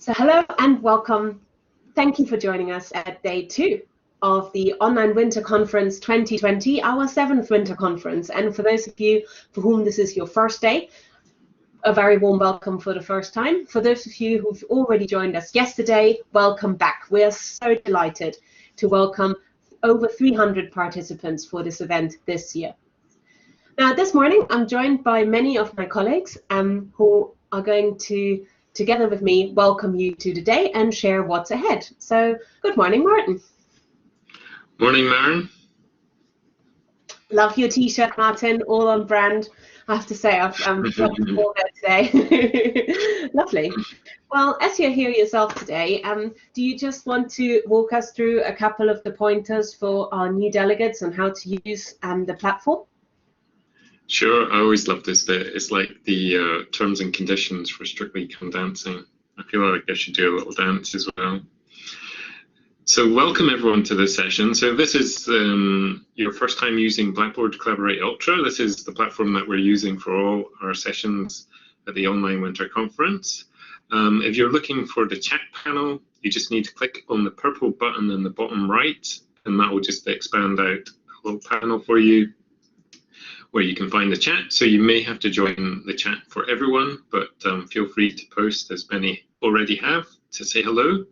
So hello and welcome. Thank you for joining us at day 2 of the Online Winter Conference 2020, our 7th winter conference. And for those of you for whom this is your first day, a very warm welcome for the first time. For those of you who've already joined us yesterday, welcome back. We are so delighted to welcome over 300 participants for this event this year. Now, this morning, I'm joined by many of my colleagues who are going to, together with me, welcome you to the day and share what's ahead. So, good morning, Martin. Morning, Maren. Love your t-shirt, Martin, all on brand. I have to say, I'm looking forward to today. Lovely. Well, as you're here yourself today, do you just want to walk us through a couple of the pointers for our new delegates on how to use the platform? Sure, I always love this bit. It's like the terms and conditions for Strictly Condancing. I feel like I should do a little dance as well. So welcome everyone to this session. So this is your first time using Blackboard Collaborate Ultra. This is the platform that we're using for all our sessions at the Online Winter Conference. If you're looking for the chat panel, you just need to click on the purple button in the bottom right, and that will just expand out a little panel for you where you can find the chat. So you may have to join the chat for everyone, but feel free to post, as many already have, to say hello.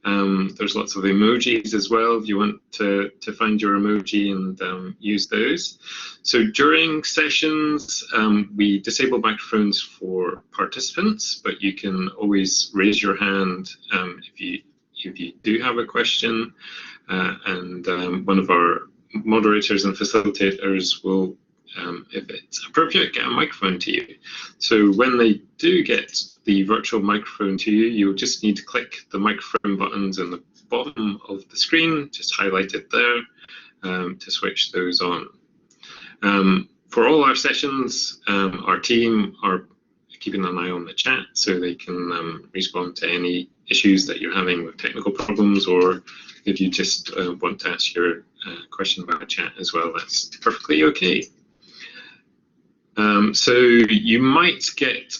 There's lots of emojis as well if you want to find your emoji and use those. So during sessions, we disable microphones for participants, but you can always raise your hand if you do have a question, and one of our moderators and facilitators will, if it's appropriate, get a microphone to you. So when they do get the virtual microphone to you, you'll just need to click the microphone buttons in the bottom of the screen, just highlighted there, to switch those on. For all our sessions, our team are keeping an eye on the chat so they can respond to any issues that you're having with technical problems, or if you just want to ask your question about chat as well, that's perfectly okay. So you might get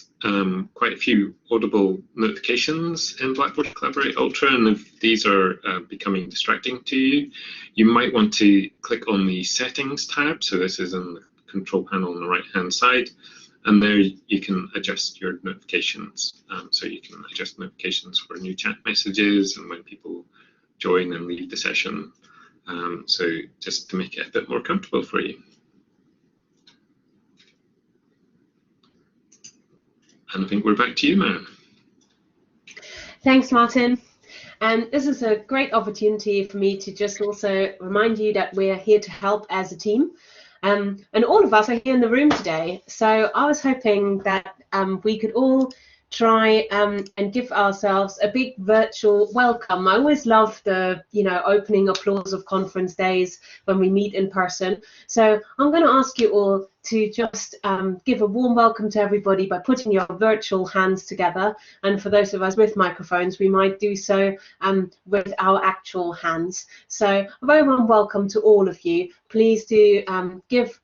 quite a few audible notifications in Blackboard Collaborate Ultra, and if these are becoming distracting to you, you might want to click on the Settings tab. So this is in the control panel on the right-hand side, and there you can adjust your notifications. So you can adjust notifications for new chat messages and when people join and leave the session. So just to make it a bit more comfortable for you. And I think we're back to you, Maren. Thanks, Martin. And this is a great opportunity for me to just also remind you that we're here to help as a team. And all of us are here in the room today. So I was hoping that we could all try and give ourselves a big virtual welcome. I always love the opening applause of conference days when we meet in person. So I'm going to ask you all to just give a warm welcome to everybody by putting your virtual hands together. And for those of us with microphones, we might do so with our actual hands. So a very warm welcome to all of you. Please do give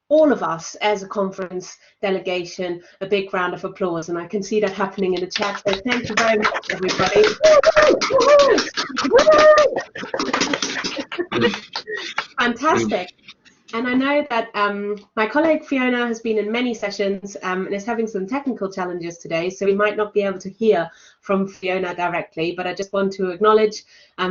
all of us as a conference delegation a big round of applause, and I can see that happening in the chat, so thank you very much, everybody. Fantastic. And I know that my colleague Fiona has been in many sessions and is having some technical challenges today, so we might not be able to hear from Fiona directly, but I just want to acknowledge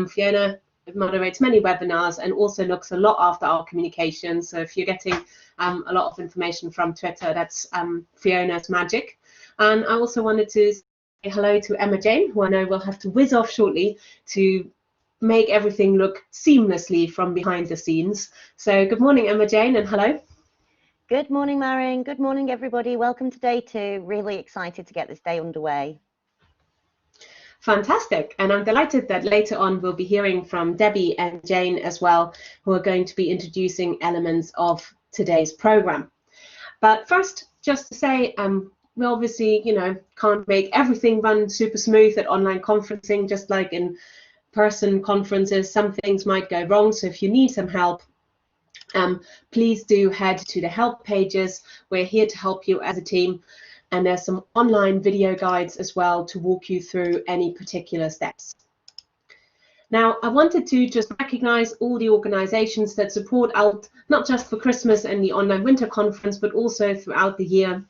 Fiona moderates many webinars and also looks a lot after our communications. So if you're getting a lot of information from Twitter, that's Fiona's magic. And I also wanted to say hello to Emma Jane, who I know will have to whiz off shortly to make everything look seamlessly from behind the scenes. So good morning, Emma Jane, and hello. Good morning, Maren. Good morning, everybody. Welcome to day 2. Really excited to get this day underway. Fantastic, and I'm delighted that later on we'll be hearing from Debbie and Jane as well, who are going to be introducing elements of today's program. But first, just to say, we obviously, can't make everything run super smooth at online conferencing, just like in person conferences. Some things might go wrong, so if you need some help, please do head to the help pages. We're here to help you as a team. and there's some online video guides as well to walk you through any particular steps. Now, I wanted to just recognize all the organizations that support ALT, not just for Christmas and the online winter conference, but also throughout the year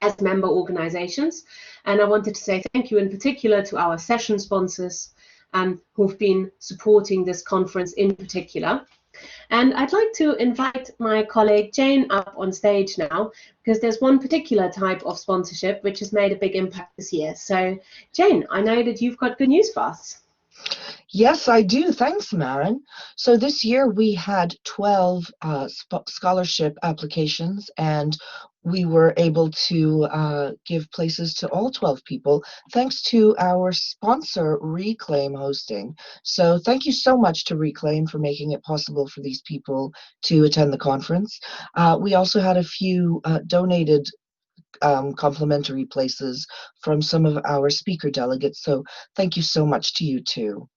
as member organizations. And I wanted to say thank you in particular to our session sponsors who've been supporting this conference in particular. And I'd like to invite my colleague Jane up on stage now, because there's one particular type of sponsorship which has made a big impact this year. So Jane, I know that you've got good news for us. Yes, I do. Thanks, Maren. So this year we had 12 scholarship applications, and we were able to give places to all 12 people thanks to our sponsor, Reclaim Hosting. So thank you so much to Reclaim for making it possible for these people to attend the conference. We also had a few donated complimentary places from some of our speaker delegates. So thank you so much to you too.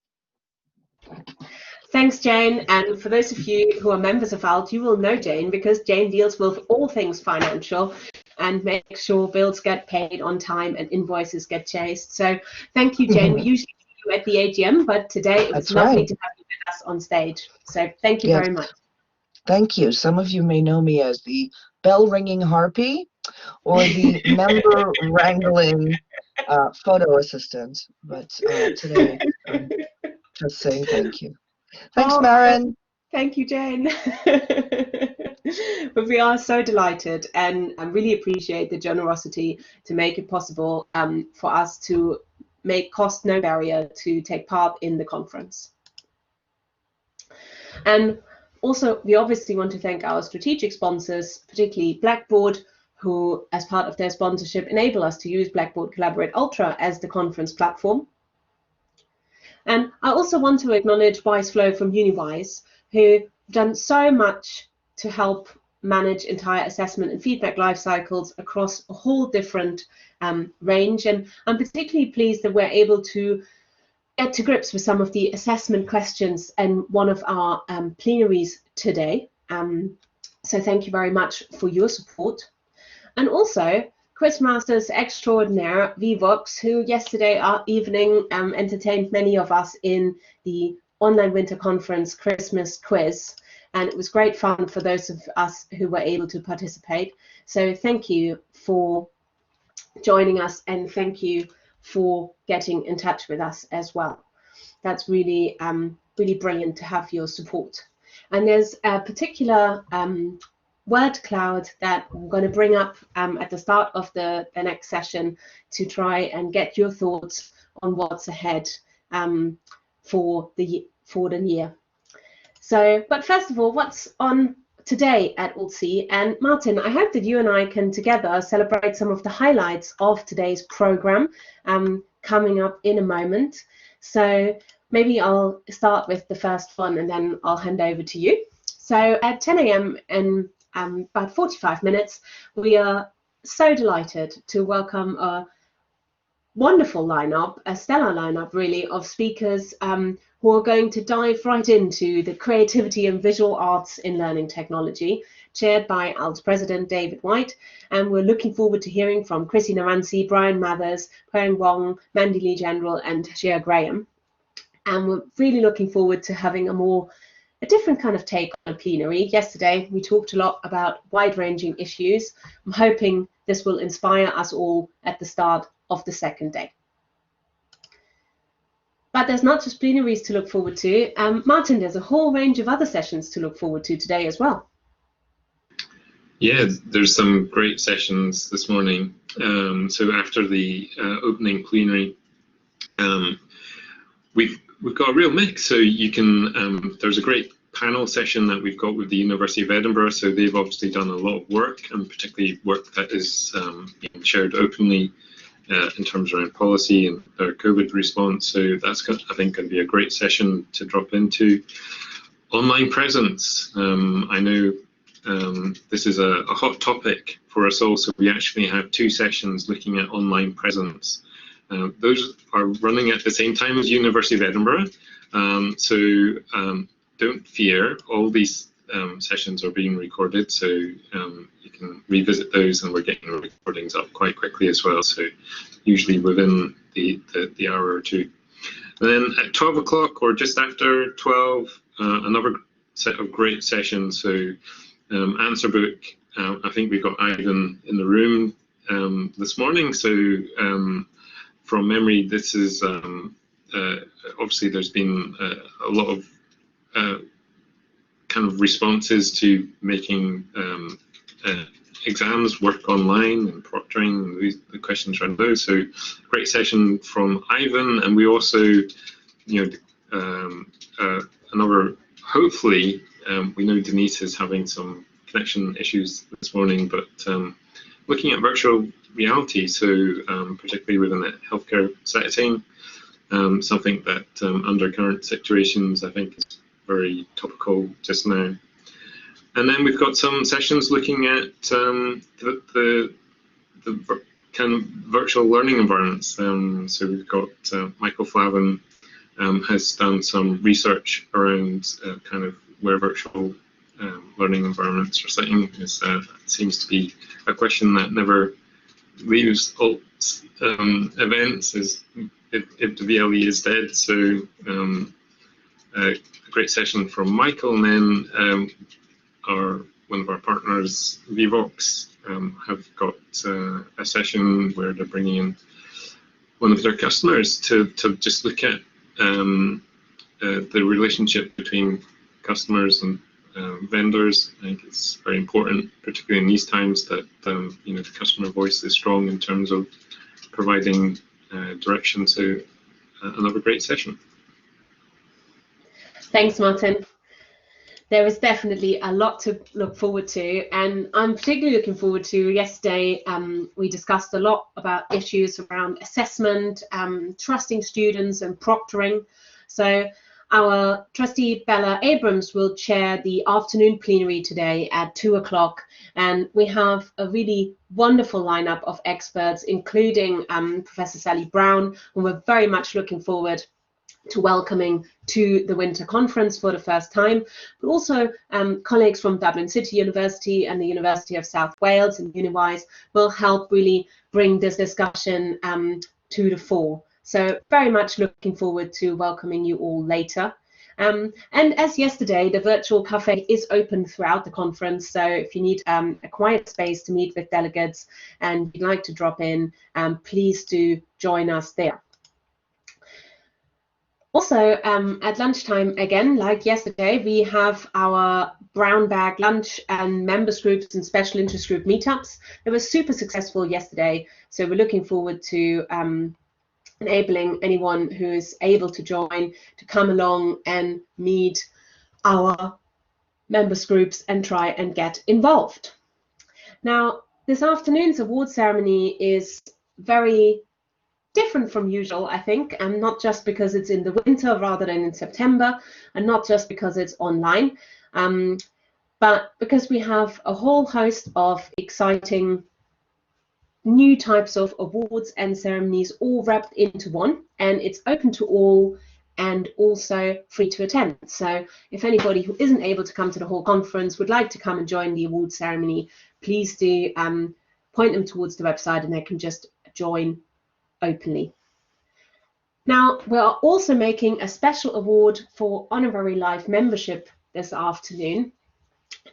Thanks, Jane. And for those of you who are members of ALT, you will know Jane because Jane deals with all things financial and makes sure bills get paid on time and invoices get chased. So thank you, Jane. We usually do you at the AGM, but today it was lovely to have you with us on stage. So thank you very much. Thank you. Some of you may know me as the bell-ringing harpy or the member wrangling photo assistant, but today I'm just saying thank you. Thanks, Maren. Thank you, Jane. But we are so delighted, and I really appreciate the generosity to make it possible for us to make cost no barrier to take part in the conference. And also, we obviously want to thank our strategic sponsors, particularly Blackboard, who, as part of their sponsorship, enable us to use Blackboard Collaborate Ultra as the conference platform. And I also want to acknowledge WiseFlow from UniWise, who have done so much to help manage entire assessment and feedback life cycles across a whole different range. And I'm particularly pleased that we're able to get to grips with some of the assessment questions in one of our plenaries today. So thank you very much for your support. And also, Quizmasters extraordinaire VBox, who yesterday evening entertained many of us in the online winter conference Christmas quiz, and it was great fun for those of us who were able to participate. So thank you for joining us, and thank you for getting in touch with us as well. That's really really brilliant to have your support. And there's a particular word cloud that I'm going to bring up at the start of the next session to try and get your thoughts on what's ahead for the year. So, but first of all, what's on today at OWC? And Martin, I hope that you and I can together celebrate some of the highlights of today's program coming up in a moment. So maybe I'll start with the first one and then I'll hand over to you. So at 10 a.m. in about 45 minutes, we are so delighted to welcome a wonderful lineup, a stellar lineup really, of speakers who are going to dive right into the creativity and visual arts in learning technology, chaired by ALT President David White. And we're looking forward to hearing from Chrissy Naransi, Brian Mathers, Peng Wong, Mandy Lee General, and Shia Graham. And we're really looking forward to having a different kind of take on a plenary. Yesterday, we talked a lot about wide-ranging issues. I'm hoping this will inspire us all at the start of the second day. But there's not just plenaries to look forward to. Martin, there's a whole range of other sessions to look forward to today as well. Yeah, there's some great sessions this morning. So after the opening plenary, we've got a real mix. So you can, there's a great panel session that we've got with the University of Edinburgh. So they've obviously done a lot of work, and particularly work that is being shared openly in terms around policy and their COVID response. So that's, I think, going to be a great session to drop into. Online presence. I know this is a hot topic for us all, so we actually have two sessions looking at online presence. Those are running at the same time as University of Edinburgh, so don't fear, all these sessions are being recorded, so you can revisit those, and we're getting recordings up quite quickly as well, so usually within the hour or two. And then at 12 o'clock or just after 12, another set of great sessions. So answer book, I think we've got Ivan in the room this morning. So from memory, this is obviously there's been a lot of kind of responses to making exams work online and proctoring the questions around those. So great session from Ivan, and we also, another, hopefully, we know Denise is having some connection issues this morning, but looking at virtual reality, so particularly within a healthcare setting, something that under current situations I think is very topical just now. And then we've got some sessions looking at the kind of virtual learning environments. So we've got Michael Flavin has done some research around kind of where virtual learning environments are sitting. That seems to be a question that never leaves alt events, is if the VLE is dead. So a great session from Michael, and then one of our partners, VBox, have got a session where they're bringing in one of their customers to just look at the relationship between customers and vendors. I think it's very important, particularly in these times, that the customer voice is strong in terms of providing direction. So another great session. Thanks, Martin. There is definitely a lot to look forward to, and I'm particularly looking forward to yesterday. We discussed a lot about issues around assessment, trusting students, and proctoring. So our trustee Bella Abrams will chair the afternoon plenary today at 2 o'clock, and we have a really wonderful lineup of experts, including Professor Sally Brown, who we're very much looking forward to welcoming to the winter conference for the first time, but also colleagues from Dublin City University and the University of South Wales and Uniwise will help really bring this discussion to the fore. So very much looking forward to welcoming you all later. And as yesterday, the virtual cafe is open throughout the conference, so if you need a quiet space to meet with delegates and you'd like to drop in, please do join us there. Also, at lunchtime, again, like yesterday, we have our brown bag lunch and members groups and special interest group meetups. It was super successful yesterday, so we're looking forward to enabling anyone who is able to join to come along and meet our members groups and try and get involved. Now, this afternoon's award ceremony is very different from usual, I think, and not just because it's in the winter rather than in September, and not just because it's online, but because we have a whole host of exciting new types of awards and ceremonies all wrapped into one, and it's open to all and also free to attend. So if anybody who isn't able to come to the whole conference would like to come and join the award ceremony, please do point them towards the website and they can just join openly. Now, we are also making a special award for honorary life membership this afternoon,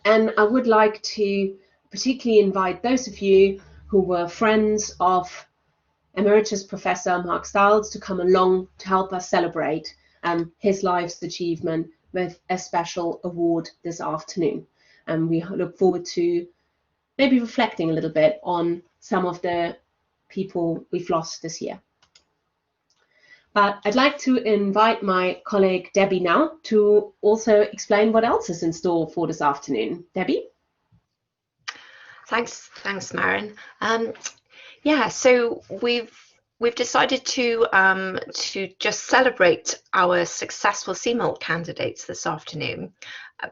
and I would like to particularly invite those of you who were friends of Emeritus Professor Mark Stiles to come along to help us celebrate his life's achievement with a special award this afternoon. And we look forward to maybe reflecting a little bit on some of the people we've lost this year. But I'd like to invite my colleague Debbie now to also explain what else is in store for this afternoon. Debbie? Thanks, Maren. Yeah, so we've decided to just celebrate our successful CMULT candidates this afternoon.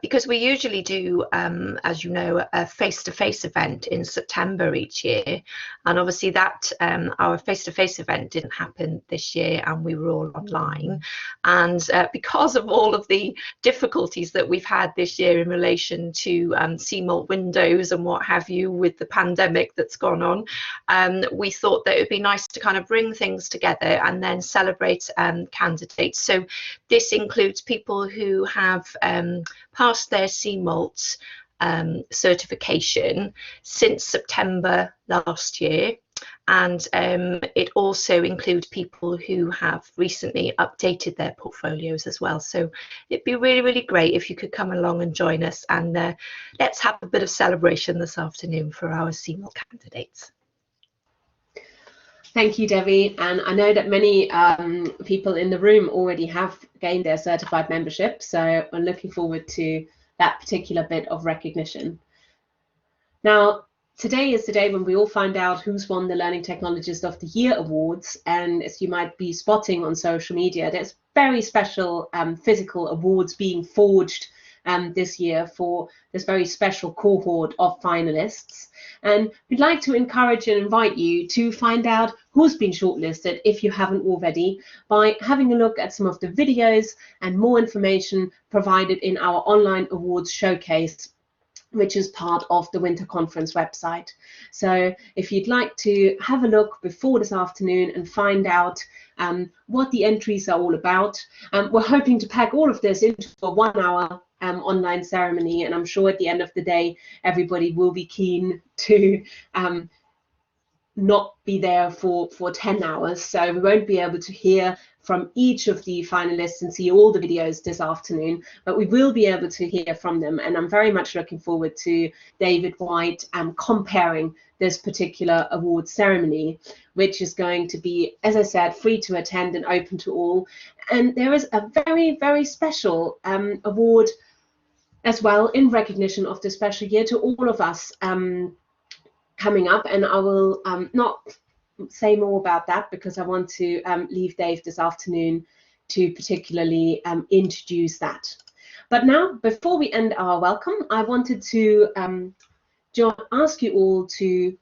because we usually do, as you know, a face-to-face event in September each year, and obviously that our face-to-face event didn't happen this year, and we were all online. And because of all of the difficulties that we've had this year in relation to CMULT windows and what have you with the pandemic that's gone on, we thought that it would be nice to kind of bring things together and then celebrate candidates. So this includes people who have passed their CMULT certification since September last year, and it also includes people who have recently updated their portfolios as well. So it'd be really, really great if you could come along and join us, and let's have a bit of celebration this afternoon for our CMULT candidates. Thank you, Debbie. And I know that many people in the room already have gained their certified membership, so I'm looking forward to that particular bit of recognition. Now, today is the day when we all find out who's won the Learning Technologist of the Year awards, and as you might be spotting on social media, there's very special physical awards being forged this year for this very special cohort of finalists. And we'd like to encourage and invite you to find out who's been shortlisted, if you haven't already, by having a look at some of the videos and more information provided in our online awards showcase, which is part of the Winter Conference website. So if you'd like to have a look before this afternoon and find out what the entries are all about, we're hoping to pack all of this into a 1-hour online ceremony, and I'm sure at the end of the day everybody will be keen to not be there for 10 hours, so we won't be able to hear from each of the finalists and see all the videos this afternoon, but we will be able to hear from them, and I'm very much looking forward to David White comparing this particular award ceremony, which is going to be, as I said, free to attend and open to all. And there is a very, very special award as well in recognition of the special year to all of us coming up, and I will not say more about that because I want to leave Dave this afternoon to particularly introduce that. But now, before we end our welcome, I wanted to ask you all to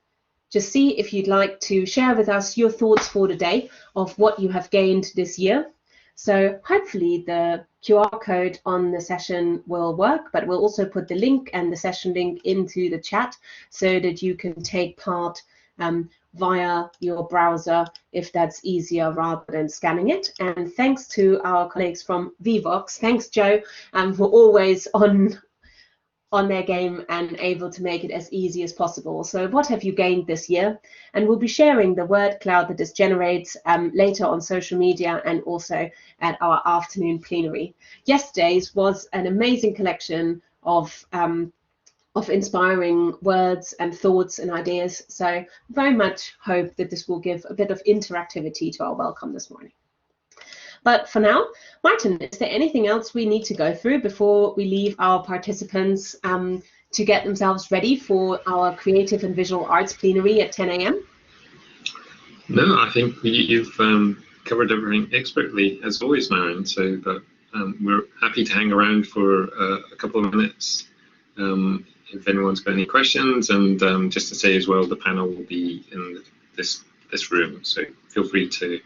just see if you'd like to share with us your thoughts for the day of what you have gained this year. So hopefully the QR code on the session will work, but we'll also put the link and the session link into the chat so that you can take part via your browser if that's easier rather than scanning it. And thanks to our colleagues from VBox. Thanks, Joe, for always on their game and able to make it as easy as possible. So what have you gained this year? And we'll be sharing the word cloud that this generates later on social media and also at our afternoon plenary. Yesterday's was an amazing collection of inspiring words and thoughts and ideas. So very much hope that this will give a bit of interactivity to our welcome this morning. But for now, Martin, is there anything else we need to go through before we leave our participants to get themselves ready for our Creative and Visual Arts plenary at 10 a.m.? No, I think you've covered everything expertly, as always, Marion. So we're happy to hang around for a couple of minutes if anyone's got any questions. And just to say as well, the panel will be in this room, so feel free to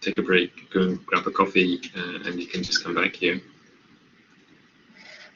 take a break, go and grab a coffee, and you can just come back here.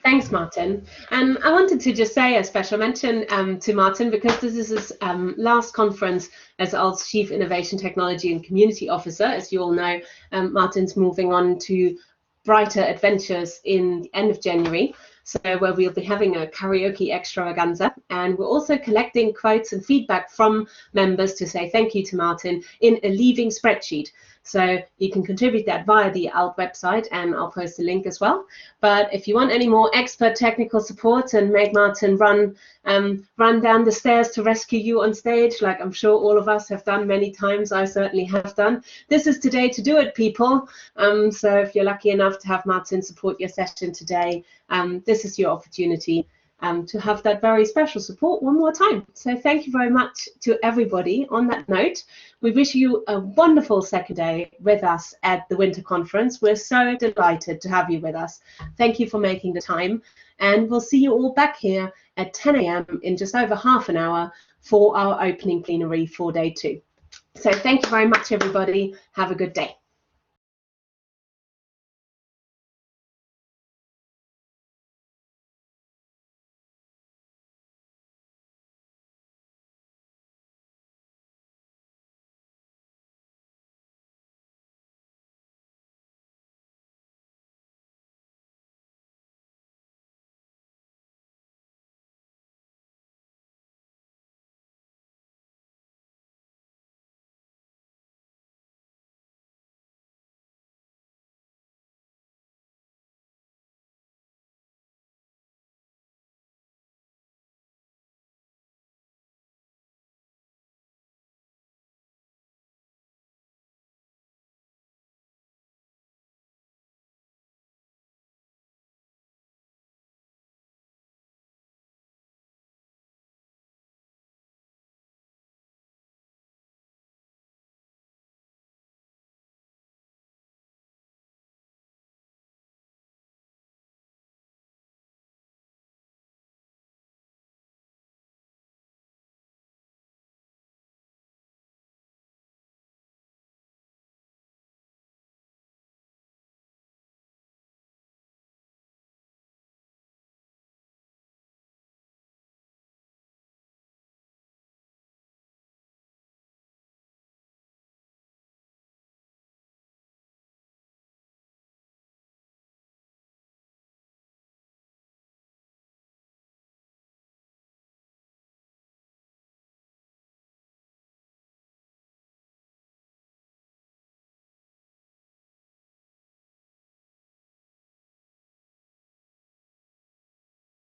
Thanks, Martin. And I wanted to just say a special mention to Martin, because this is his last conference as ALT's Chief Innovation Technology and Community Officer. As you all know, Martin's moving on to brighter adventures in the end of January. So where we'll be having a karaoke extravaganza, and we're also collecting quotes and feedback from members to say thank you to Martin in a leaving spreadsheet. So you can contribute that via the ALT website, and I'll post a link as well. But if you want any more expert technical support and make Martin run down the stairs to rescue you on stage, like I'm sure all of us have done many times, I certainly have done, this is today to do it, people. So if you're lucky enough to have Martin support your session today, this is your opportunity to have that very special support one more time. So thank you very much to everybody. On that note, we wish you a wonderful second day with us at the Winter Conference. We're so delighted to have you with us. Thank you for making the time, and we'll see you all back here at 10 a.m. in just over half an hour for our opening plenary for day 2. So thank you very much, everybody. Have a good day.